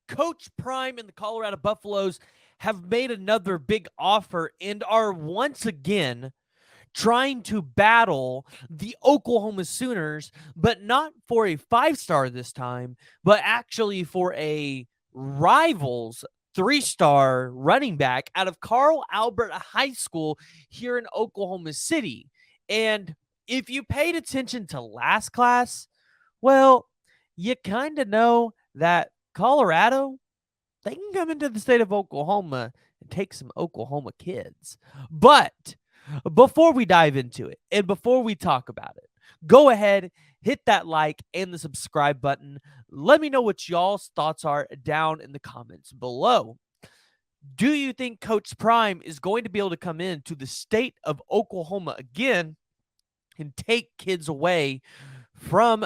Coach Prime and the Colorado Buffaloes have made another big offer and are once again trying to battle the Oklahoma Sooners, but not for a 5-star this time, but actually for a rivals 3-star running back out of Carl Albert High School here in Oklahoma City. And if you paid attention to last class, well, you kind of know that Colorado, they can come into the state of Oklahoma and take some Oklahoma kids. But before we dive into it and before we talk about it, go ahead, hit that like and the subscribe button. Let me know what y'all's thoughts are down in the comments below. Do you think Coach Prime is going to be able to come into the state of Oklahoma again and take kids away from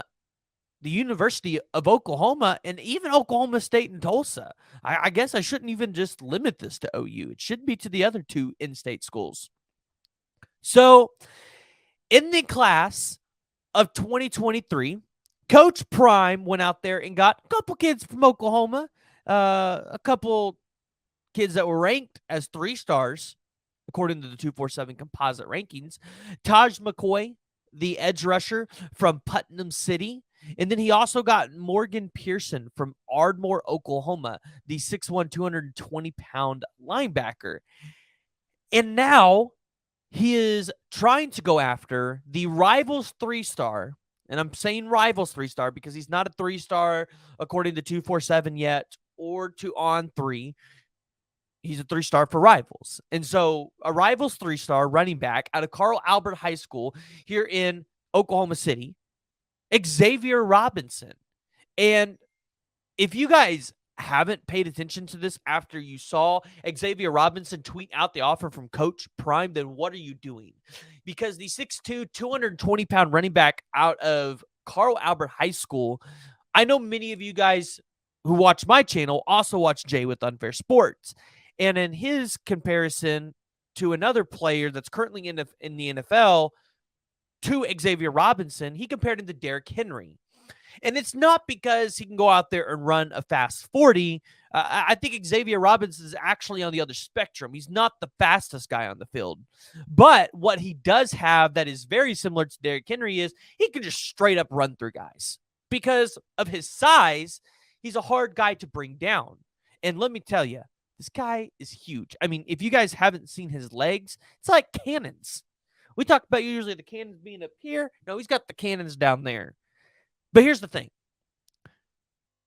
the University of Oklahoma and even Oklahoma State and Tulsa? I guess I shouldn't even just limit this to OU. It should be to the other two in-state schools. So, in the class of 2023, Coach Prime went out there and got a couple kids from Oklahoma, a couple kids that were ranked as 3 stars, according to the 247 composite rankings. Taj McCoy, the edge rusher from Putnam City. And then he also got Morgan Pearson from Ardmore, Oklahoma, the 6'1", 220-pound linebacker. And now he is trying to go after the Rivals 3-star. And I'm saying Rivals 3-star because he's not a 3-star according to 247 yet or to On 3. He's a 3-star for Rivals. And so a Rivals 3-star running back out of Carl Albert High School here in Oklahoma City, Xavier Robinson. And if you guys haven't paid attention to this after you saw Xavier Robinson tweet out the offer from Coach Prime, then what are you doing? Because the 6'2", 220-pound running back out of Carl Albert High School, I know many of you guys who watch my channel also watch Jay with Unfair Sports. And in his comparison to another player that's currently in the NFL, to Xavier Robinson, he compared him to Derrick Henry. And it's not because he can go out there and run a fast 40. I think Xavier Robinson is actually on the other spectrum. He's not the fastest guy on the field. But what he does have that is very similar to Derrick Henry is he can just straight up run through guys. Because of his size, he's a hard guy to bring down. And let me tell you, this guy is huge. I mean, if you guys haven't seen his legs, it's like cannons. We talk about usually the cannons being up here. No, he's got the cannons down there. But here's the thing.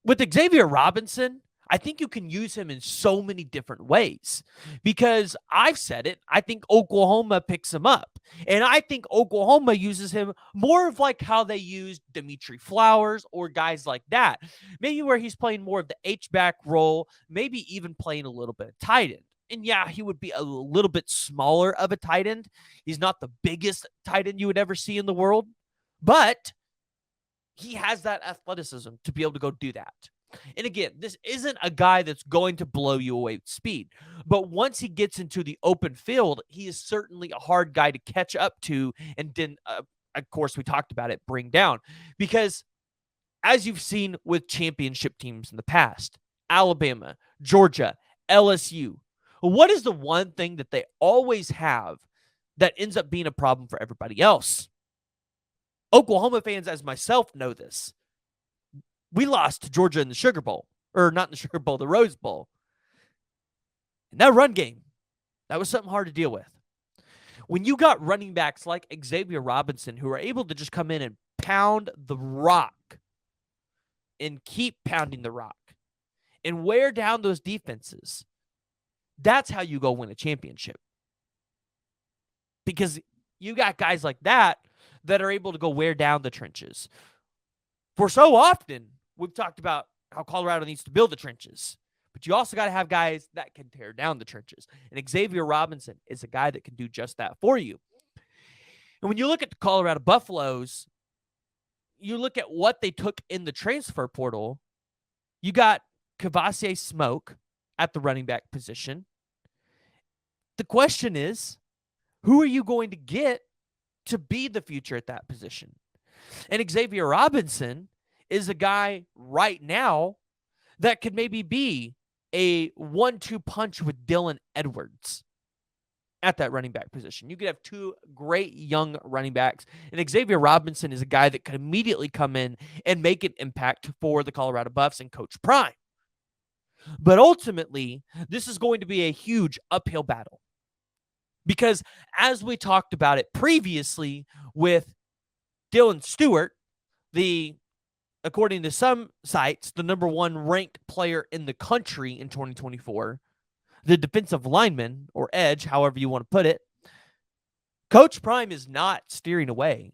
With Xavier Robinson, I think you can use him in so many different ways because I've said it. I think Oklahoma picks him up. And I think Oklahoma uses him more of like how they used Dimitri Flowers or guys like that. Maybe where he's playing more of the H-back role, maybe even playing a little bit of tight end. And yeah, he would be a little bit smaller of a tight end. He's not the biggest tight end you would ever see in the world, but he has that athleticism to be able to go do that. And again, this isn't a guy that's going to blow you away with speed. But once he gets into the open field, he is certainly a hard guy to catch up to and then, of course, we talked about it, bring down. Because as you've seen with championship teams in the past, Alabama, Georgia, LSU, what is the one thing that they always have that ends up being a problem for everybody else? Oklahoma fans, as myself, know this. We lost to Georgia in the Sugar Bowl. Or not in the Sugar Bowl, the Rose Bowl. And that run game, that was something hard to deal with. When you got running backs like Xavier Robinson who are able to just come in and pound the rock and keep pounding the rock and wear down those defenses, that's how you go win a championship. Because you got guys like that are able to go wear down the trenches. For so often, we've talked about how Colorado needs to build the trenches. But you also got to have guys that can tear down the trenches. And Xavier Robinson is a guy that can do just that for you. And when you look at the Colorado Buffaloes, you look at what they took in the transfer portal, you got Kavasier Smoke at the running back position. The question is, who are you going to get to be the future at that position? And Xavier Robinson is a guy right now that could maybe be a 1-2 punch with Dylan Edwards at that running back position. You could have two great young running backs, and Xavier Robinson is a guy that could immediately come in and make an impact for the Colorado Buffs and Coach Prime. But ultimately, this is going to be a huge uphill battle because as we talked about it previously with Dylan Stewart, according to some sites, the number one ranked player in the country in 2024, the defensive lineman or edge, however you want to put it, Coach Prime is not steering away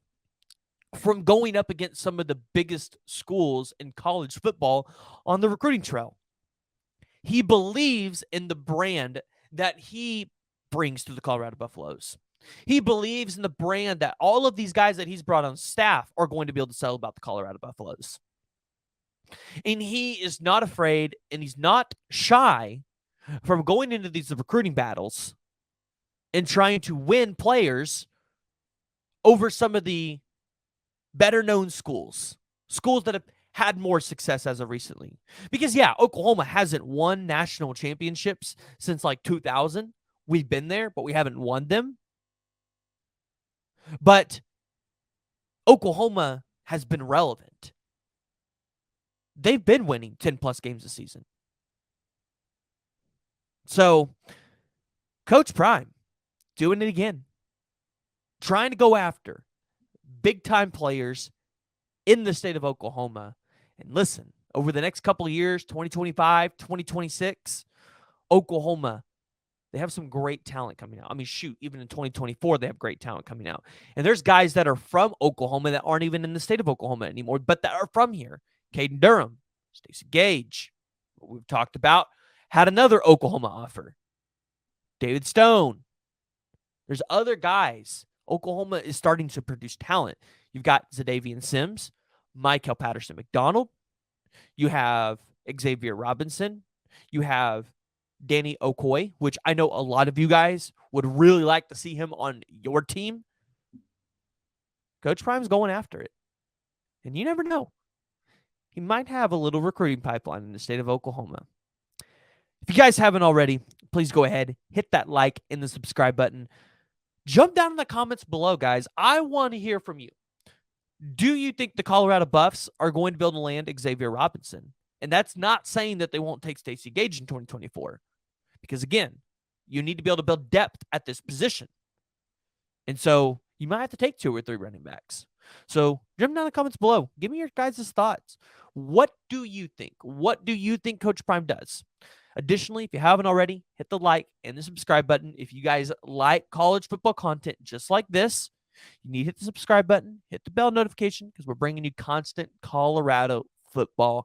from going up against some of the biggest schools in college football on the recruiting trail. He believes in the brand that he brings to the Colorado Buffaloes. He believes in the brand that all of these guys that he's brought on staff are going to be able to sell about the Colorado Buffaloes. And he is not afraid and he's not shy from going into these recruiting battles and trying to win players over some of the better known schools that have had more success as of recently. Because, yeah, Oklahoma hasn't won national championships since like 2000. We've been there, but we haven't won them. But Oklahoma has been relevant. They've been winning 10-plus games a season. So, Coach Prime, doing it again. Trying to go after big-time players in the state of Oklahoma. And listen, over the next couple of years, 2025, 2026, Oklahoma, they have some great talent coming out. I mean, shoot, even in 2024, they have great talent coming out. And there's guys that are from Oklahoma that aren't even in the state of Oklahoma anymore, but that are from here. Caden Durham, Stacey Gage, what we've talked about, had another Oklahoma offer. David Stone. There's other guys. Oklahoma is starting to produce talent. You've got Zadavian Sims, Michael Patterson McDonald. You have Xavier Robinson. You have Danny Okoye, which I know a lot of you guys would really like to see him on your team. Coach Prime's going after it. And you never know. He might have a little recruiting pipeline in the state of Oklahoma. If you guys haven't already, please go ahead, hit that like and the subscribe button. Jump down in the comments below, guys. I want to hear from you. Do you think the Colorado Buffs are going to be able to land Xavier Robinson? And that's not saying that they won't take Stacey Gage in 2024. Because, again, you need to be able to build depth at this position. And so you might have to take 2 or 3 running backs. So jump down in the comments below. Give me your guys' thoughts. What do you think? What do you think Coach Prime does? Additionally, if you haven't already, hit the like and the subscribe button. If you guys like college football content just like this, you need to hit the subscribe button, hit the bell notification, because we're bringing you constant Colorado football